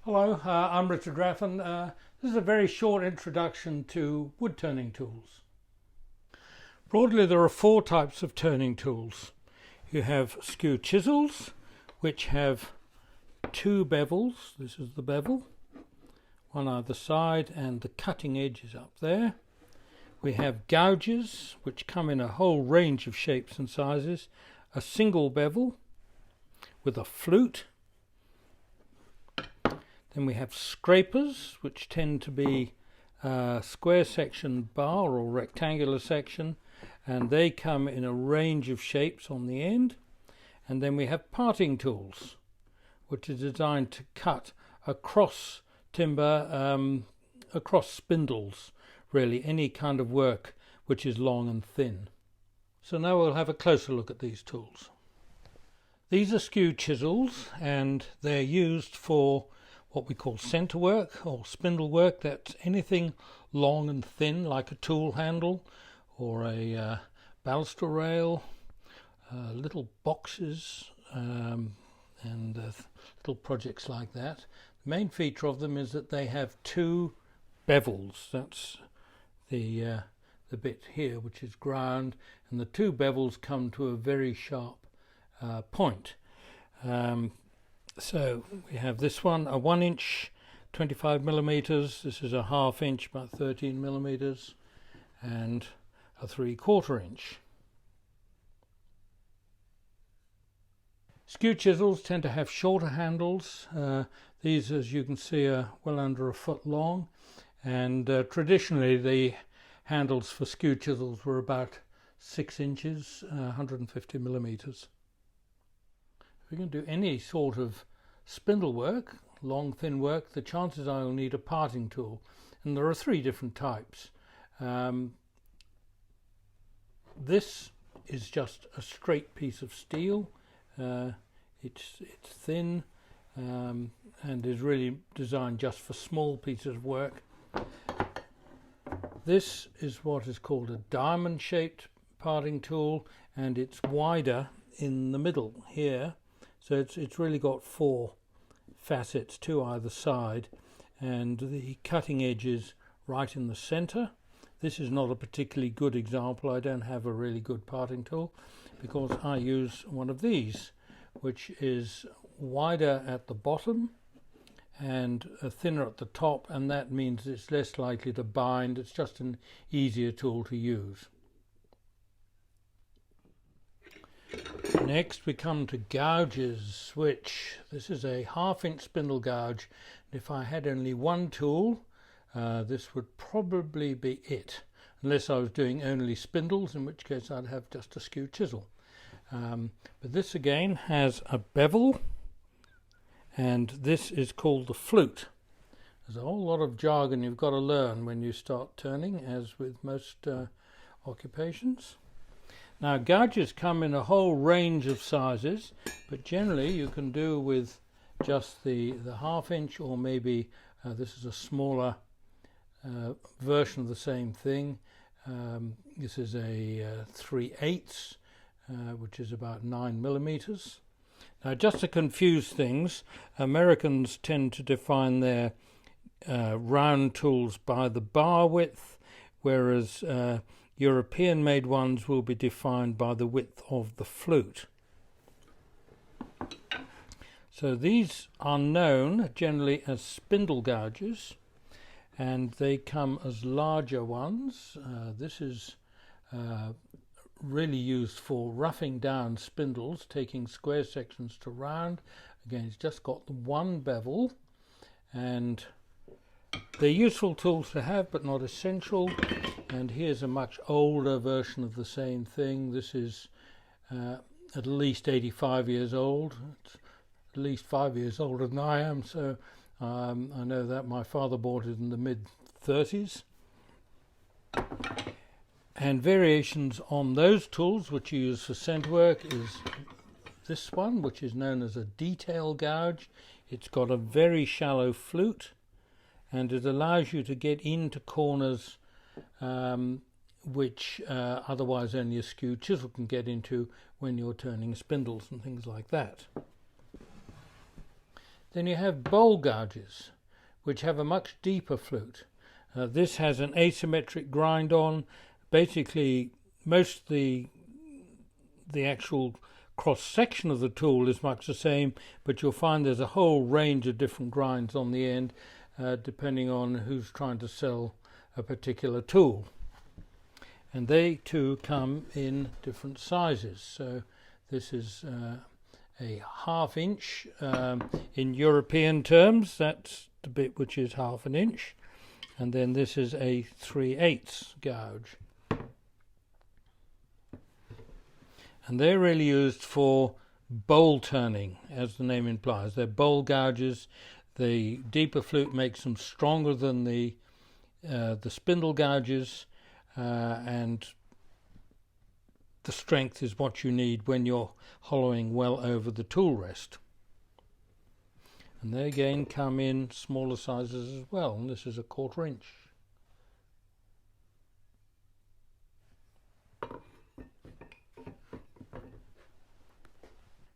Hello, I'm Richard Raffan. This is a very short introduction to wood turning tools. Broadly, there are four types of turning tools. You have skew chisels, which have two bevels. This is the bevel, one either side, and the cutting edge is up there. We have gouges, which come in a whole range of shapes and sizes. A single bevel with a flute. Then we have scrapers, which tend to be square section bar or rectangular section, and they come in a range of shapes on the end. And then we have parting tools, which are designed to cut across timber, across spindles, really any kind of work which is long and thin. So now we'll have a closer look at these tools. These are skew chisels, and they're used for what we call centre work or spindle work. That's anything long and thin, like a tool handle or a baluster rail, little boxes and little projects like that. The main feature of them is that they have two bevels. That's the bit here which is ground, and the two bevels come to a very sharp point. So we have this one, a 1 inch 25 millimeters, this is a ½ inch about 13 millimeters, and a 3/4 inch. Skew chisels tend to have shorter handles. These, as you can see, are well under a foot long, and traditionally the handles for skew chisels were about 6 inches, 150 millimeters. If we can do any sort of spindle work, long thin work, the chances are you'll need a parting tool, and there are three different types. This is just a straight piece of steel. It's thin and is really designed just for small pieces of work. This is what is called a diamond shaped parting tool, and it's wider in the middle here. So it's really got four facets to either side, and the cutting edge is right in the center. This is not a particularly good example. I don't have a really good parting tool because I use one of these, which is wider at the bottom and thinner at the top, and that means it's less likely to bind. It's just an easier tool to use. Next we come to gouges, which this is a ½ inch spindle gouge. If I had only one tool, this would probably be it, unless I was doing only spindles, in which case I'd have just a skew chisel. But this again has a bevel, and this is called the flute. There's a whole lot of jargon you've got to learn when you start turning, as with most occupations. Now, gouges come in a whole range of sizes, but generally you can do with just the ½ inch, or maybe this is a smaller version of the same thing. This is a 3/8, which is about 9 millimeters. Now, just to confuse things, Americans tend to define their round tools by the bar width, whereas European-made ones will be defined by the width of the flute. So these are known generally as spindle gouges, and they come as larger ones. This is really used for roughing down spindles, taking square sections to round. Again, it's just got the one bevel, and they're useful tools to have but not essential. And here's a much older version of the same thing. This is at least 85 years old. It's at least 5 years older than I am, so I know that. My father bought it in the mid-30s. And variations on those tools which you use for centre work is this one, which is known as a detail gouge. It's got a very shallow flute, and it allows you to get into corners which otherwise only a skew chisel can get into when you're turning spindles and things like that. Then you have bowl gouges, which have a much deeper flute. This has an asymmetric grind on. Basically, most of the actual cross section of the tool is much the same, but you'll find there's a whole range of different grinds on the end, depending on who's trying to sell a particular tool. And they too come in different sizes. So this is a 1/2 inch. In European terms, that's the bit which is 1/2 inch. And then this is a 3/8 gouge. And they're really used for bowl turning, as the name implies. They're bowl gouges. The deeper flute makes them stronger than the spindle gouges, and the strength is what you need when you're hollowing well over the tool rest. And they again come in smaller sizes as well, and this is a 1/4 inch.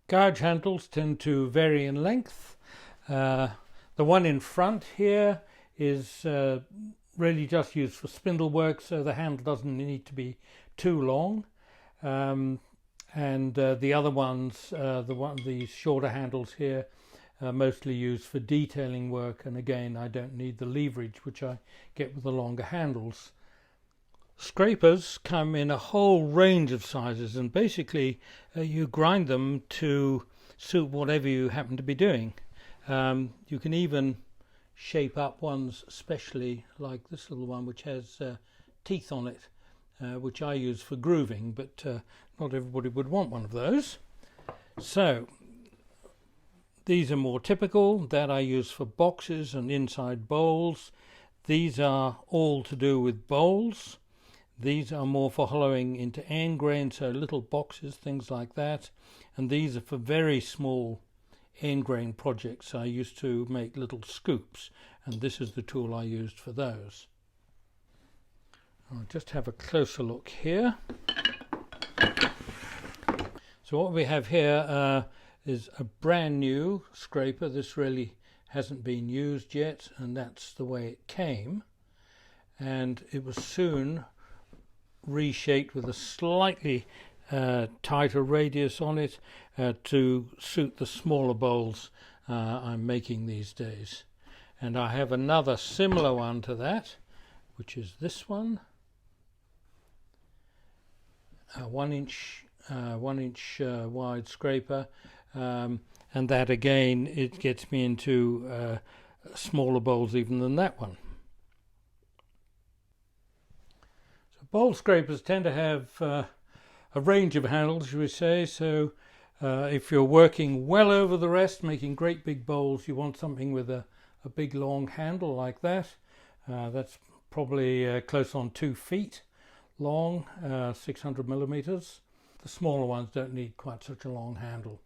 Gouge handles tend to vary in length. The one in front here is really just used for spindle work, so the handle doesn't need to be too long. And the other ones, these shorter handles here, are mostly used for detailing work, and again I don't need the leverage which I get with the longer handles. Scrapers come in a whole range of sizes, and basically you grind them to suit whatever you happen to be doing. You can even shape up ones, especially like this little one which has teeth on it, which I use for grooving, but not everybody would want one of those. So these are more typical, that I use for boxes and inside bowls. These are all to do with bowls. These are more for hollowing into end grain, so little boxes, things like that. And these are for very small end grain projects. I used to make little scoops, and this is the tool I used for those. I'll just have a closer look here. So what we have here is a brand new scraper. This really hasn't been used yet, and that's the way it came. And it was soon reshaped with a slightly tighter radius on it to suit the smaller bowls I'm making these days. And I have another similar one to that, which is this one, a 1 inch wide scraper, and that again, it gets me into smaller bowls even than that one. Bowl scrapers tend to have a range of handles, shall we say. So if you're working well over the rest, making great big bowls, you want something with a big long handle like that. That's probably close on 2 feet long, 600 millimeters. The smaller ones don't need quite such a long handle.